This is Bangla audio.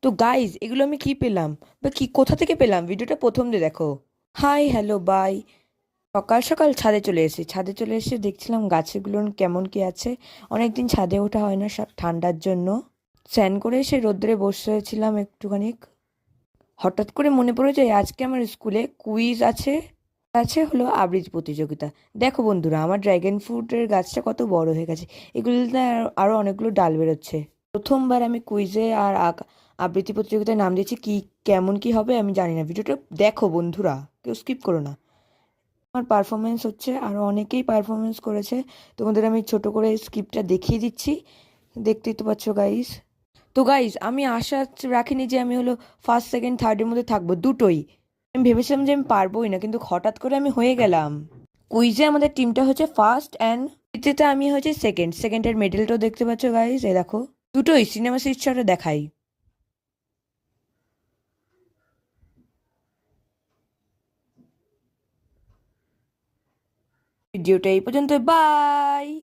তো গাইজ এগুলো আমি কি পেলাম বা কি কোথা থেকে পেলাম, ভিডিওটা প্রথম দিয়ে দেখো। Hi hello bye. সকাল সকাল ছাদে চলে এসেছি, ছাদে চলে এসে দেখছিলাম গাছগুলোর কেমন কি আছে। অনেকদিন ছাদে ওঠা হয় না ঠান্ডার জন্য। স্নান করে এসে রোদ্রে বসেছিলাম একটুখানি। হঠাৎ করে মনে পড়ে যায় আজকে আমার স্কুলে কুইজ আছে। আছে হলো আবৃত্তি প্রতিযোগিতা। দেখো বন্ধুরা, আমার ড্র্যাগন ফ্রুটের গাছটা কত বড় হয়ে গেছে। এগুলোতে আরো অনেকগুলো ডাল বেরোচ্ছে। প্রথমবার আমি কুইজে আর আবৃত্তি প্রতিযোগিতায় নাম দিয়েছি। কি কেমন কি হবে আমি জানি না, ভিডিওটা দেখো বন্ধুরা, কেউ স্কিপ করো না। আমার পারফরমেন্স হচ্ছে, আরো অনেকেই পারফরমেন্স করেছে। তোমাদের আমি ছোট করে স্কিপটা দেখিয়ে দিচ্ছি, দেখতেই তো পাচ্ছ গাইস। তো গাইস, আমি আশা রাখিনি যে আমি হলো ফার্স্ট সেকেন্ড থার্ডের মধ্যে থাকবো, দুটোই। আমি ভেবেছিলাম যে আমি পারবোই না, কিন্তু হঠাৎ করে আমি হয়ে গেলাম। কুইজে আমাদের টিমটা হচ্ছে ফার্স্ট অ্যান্ড তৃতীয়তে আমি হচ্ছে সেকেন্ড। সেকেন্ডের মেডেলটাও দেখতে পাচ্ছ গাইস, এই দেখো। দুটোই সিনেমা শিটটা দেখাই। ভিডিওটা এই পর্যন্ত, বাই।